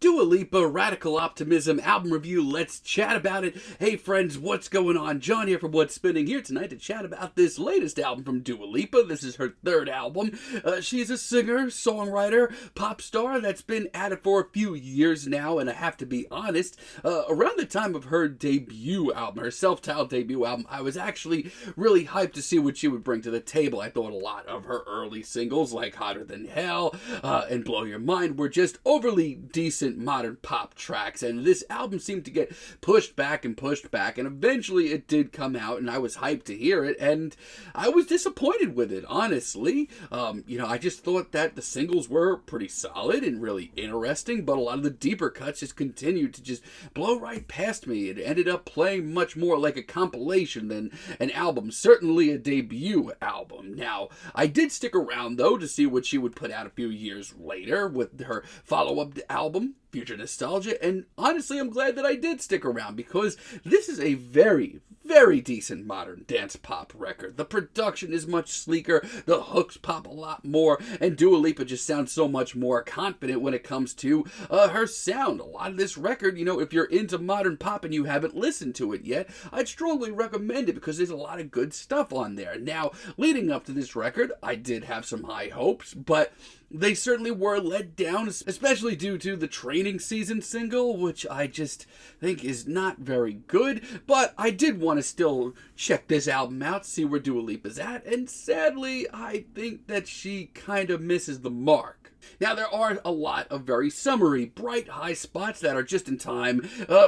Dua Lipa, Radical Optimism, album review. Let's chat about it. Hey friends, what's going on? John here from What's Spinning, here tonight to chat about this latest album from Dua Lipa. This is her third album. She's a singer, songwriter, pop star that's been at it for a few years now, and I have to be honest, around the time of her debut album, her self-titled debut album, I was actually really hyped to see what she would bring to the table. I thought a lot of her early singles like Hotter Than Hell and Blow Your Mind were just overly decent modern pop tracks, and this album seemed to get pushed back, and eventually it did come out, and I was hyped to hear it, and I was disappointed with it, honestly. I just thought that the singles were pretty solid and really interesting, but a lot of the deeper cuts just continued to just blow right past me. It ended up playing much more like a compilation than an album, certainly a debut album. Now, I did stick around, though, to see what she would put out a few years later with her follow-up album, Future Nostalgia, and honestly, I'm glad that I did stick around because this is a very, very decent modern dance pop record. The production is much sleeker, the hooks pop a lot more, and Dua Lipa just sounds so much more confident when it comes to her sound. A lot of this record, if you're into modern pop and you haven't listened to it yet, I'd strongly recommend it because there's a lot of good stuff on there. Now, leading up to this record, I did have some high hopes, but they certainly were let down, especially due to the Training Season single, which I just think is not very good. But I did want to still check this album out, see where Dua Lipa's at, and sadly, I think that she kind of misses the mark. Now, there are a lot of very summery, bright high spots that are just in time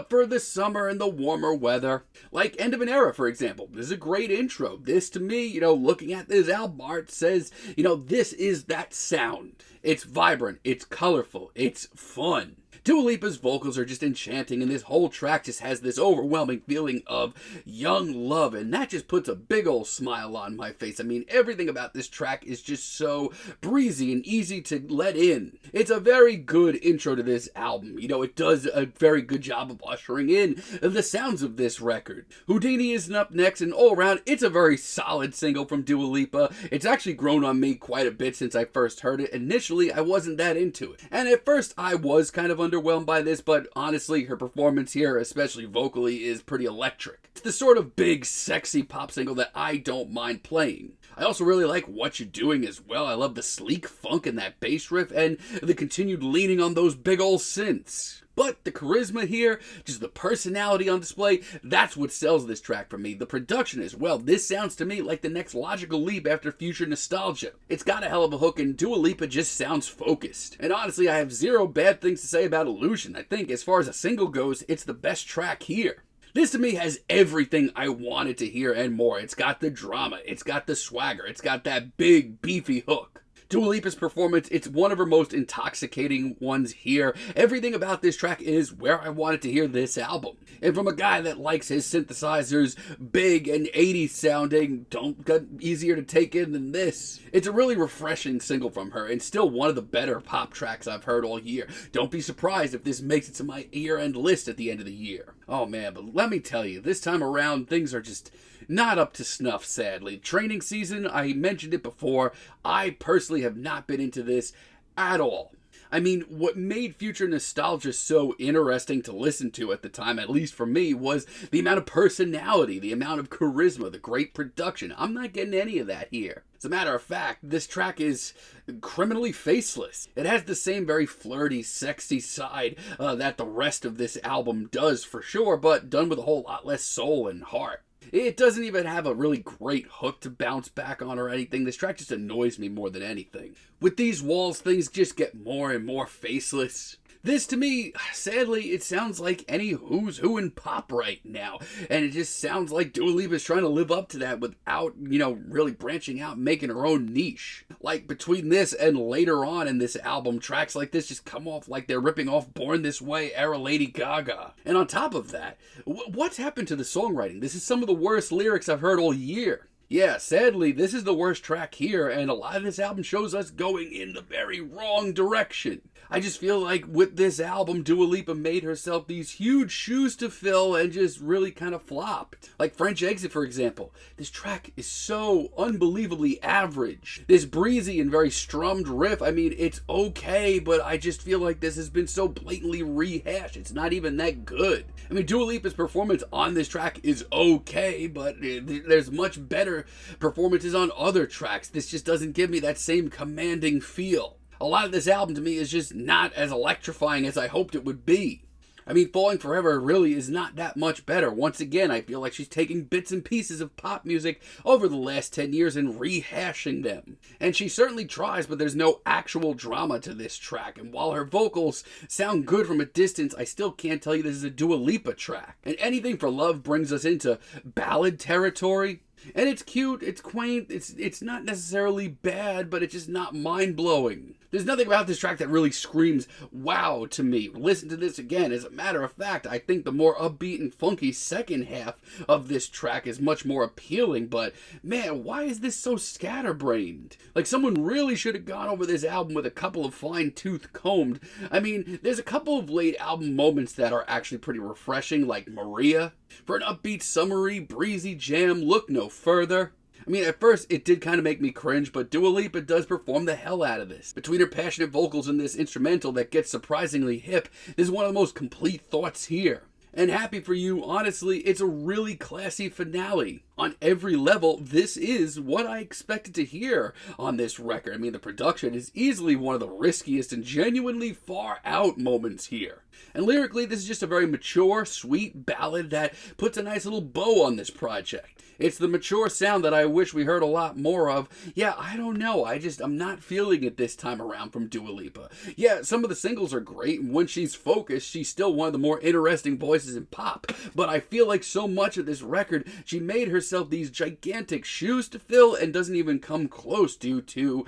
for the summer and the warmer weather. Like End of an Era, for example. This is a great intro. This, to me, looking at this album art says, this is that sound. It's vibrant, it's colorful, it's fun. Dua Lipa's vocals are just enchanting, and this whole track just has this overwhelming feeling of young love, and that just puts a big old smile on my face. I mean, everything about this track is just so breezy and easy to let in. It's a very good intro to this album. It does a very good job of ushering in the sounds of this record. Houdini isn't up next, and all around, it's a very solid single from Dua Lipa. It's actually grown on me quite a bit since I first heard it. Initially, I wasn't that into it, and at first, I was kind of underwhelmed by this, but honestly, her performance here, especially vocally, is pretty electric. It's the sort of big, sexy pop single that I don't mind playing. I also really like What You're Doing as well. I love the sleek funk in that bass riff and the continued leaning on those big old synths. But the charisma here, just the personality on display, that's what sells this track for me. The production as well. This sounds to me like the next logical leap after Future Nostalgia. It's got a hell of a hook, and Dua Lipa just sounds focused. And honestly, I have zero bad things to say about Illusion. I think as far as a single goes, it's the best track here. This to me has everything I wanted to hear and more. It's got the drama, it's got the swagger, it's got that big, beefy hook. Dua Lipa's performance, it's one of her most intoxicating ones here. Everything about this track is where I wanted to hear this album. And from a guy that likes his synthesizers big and 80s sounding, don't get easier to take in than this. It's a really refreshing single from her, and still one of the better pop tracks I've heard all year. Don't be surprised if this makes it to my year-end list at the end of the year. Oh man, but let me tell you, this time around, things are just not up to snuff, sadly. Training Season, I mentioned it before, I personally have not been into this at all. I mean, what made Future Nostalgia so interesting to listen to at the time, at least for me, was the amount of personality, the amount of charisma, the great production. I'm not getting any of that here. As a matter of fact, this track is criminally faceless. It has the same very flirty, sexy side that the rest of this album does for sure, but done with a whole lot less soul and heart. It doesn't even have a really great hook to bounce back on or anything. This track just annoys me more than anything. With these walls, things just get more and more faceless. This, to me, sadly, it sounds like any who's who in pop right now. And it just sounds like Dua Lipa's trying to live up to that without, really branching out and making her own niche. Like, between this and later on in this album, tracks like this just come off like they're ripping off Born This Way era Lady Gaga. And on top of that, what's happened to the songwriting? This is some of the worst lyrics I've heard all year. Yeah, sadly, this is the worst track here, and a lot of this album shows us going in the very wrong direction. I just feel like with this album, Dua Lipa made herself these huge shoes to fill and just really kind of flopped. Like French Exit, for example. This track is so unbelievably average. This breezy and very strummed riff, I mean, it's okay, but I just feel like this has been so blatantly rehashed. It's not even that good. I mean, Dua Lipa's performance on this track is okay, but there's much better performances on other tracks. This just doesn't give me that same commanding feel. A lot of this album to me is just not as electrifying as I hoped it would be. I mean, Falling Forever really is not that much better. Once again, I feel like she's taking bits and pieces of pop music over the last 10 years and rehashing them. And she certainly tries, but there's no actual drama to this track. And while her vocals sound good from a distance, I still can't tell you this is a Dua Lipa track. And Anything for Love brings us into ballad territory. And it's cute, it's quaint, it's not necessarily bad, but it's just not mind-blowing. There's nothing about this track that really screams wow to me. Listen to this again. As a matter of fact, I think the more upbeat and funky second half of this track is much more appealing, but man, why is this so scatterbrained? Like, someone really should have gone over this album with a couple of fine-tooth combed. I mean, there's a couple of late album moments that are actually pretty refreshing, like Maria. For an upbeat, summery, breezy jam, look no further. I mean, at first, it did kind of make me cringe, but Dua Lipa does perform the hell out of this. Between her passionate vocals and this instrumental that gets surprisingly hip, this is one of the most complete thoughts here. And Happy For You, honestly, it's a really classy finale. On every level, this is what I expected to hear on this record. I mean, the production is easily one of the riskiest and genuinely far out moments here. And lyrically, this is just a very mature, sweet ballad that puts a nice little bow on this project. It's the mature sound that I wish we heard a lot more of. Yeah, I don't know. I'm not feeling it this time around from Dua Lipa. Yeah, some of the singles are great, and when she's focused, she's still one of the more interesting voices in pop. But I feel like so much of this record, she made herself these gigantic shoes to fill and doesn't even come close due to,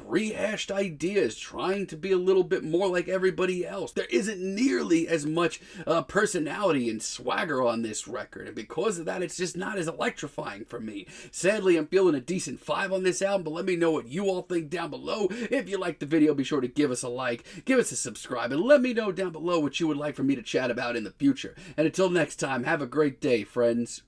rehashed ideas, trying to be a little bit more like everybody else. There isn't nearly as much personality and swagger on this record, and because of that, it's just not as electrifying for me. Sadly, I'm feeling a decent 5 on this album, but let me know what you all think down below. If you liked the video, be sure to give us a like, give us a subscribe, and let me know down below what you would like for me to chat about in the future. And until next time, have a great day, friends.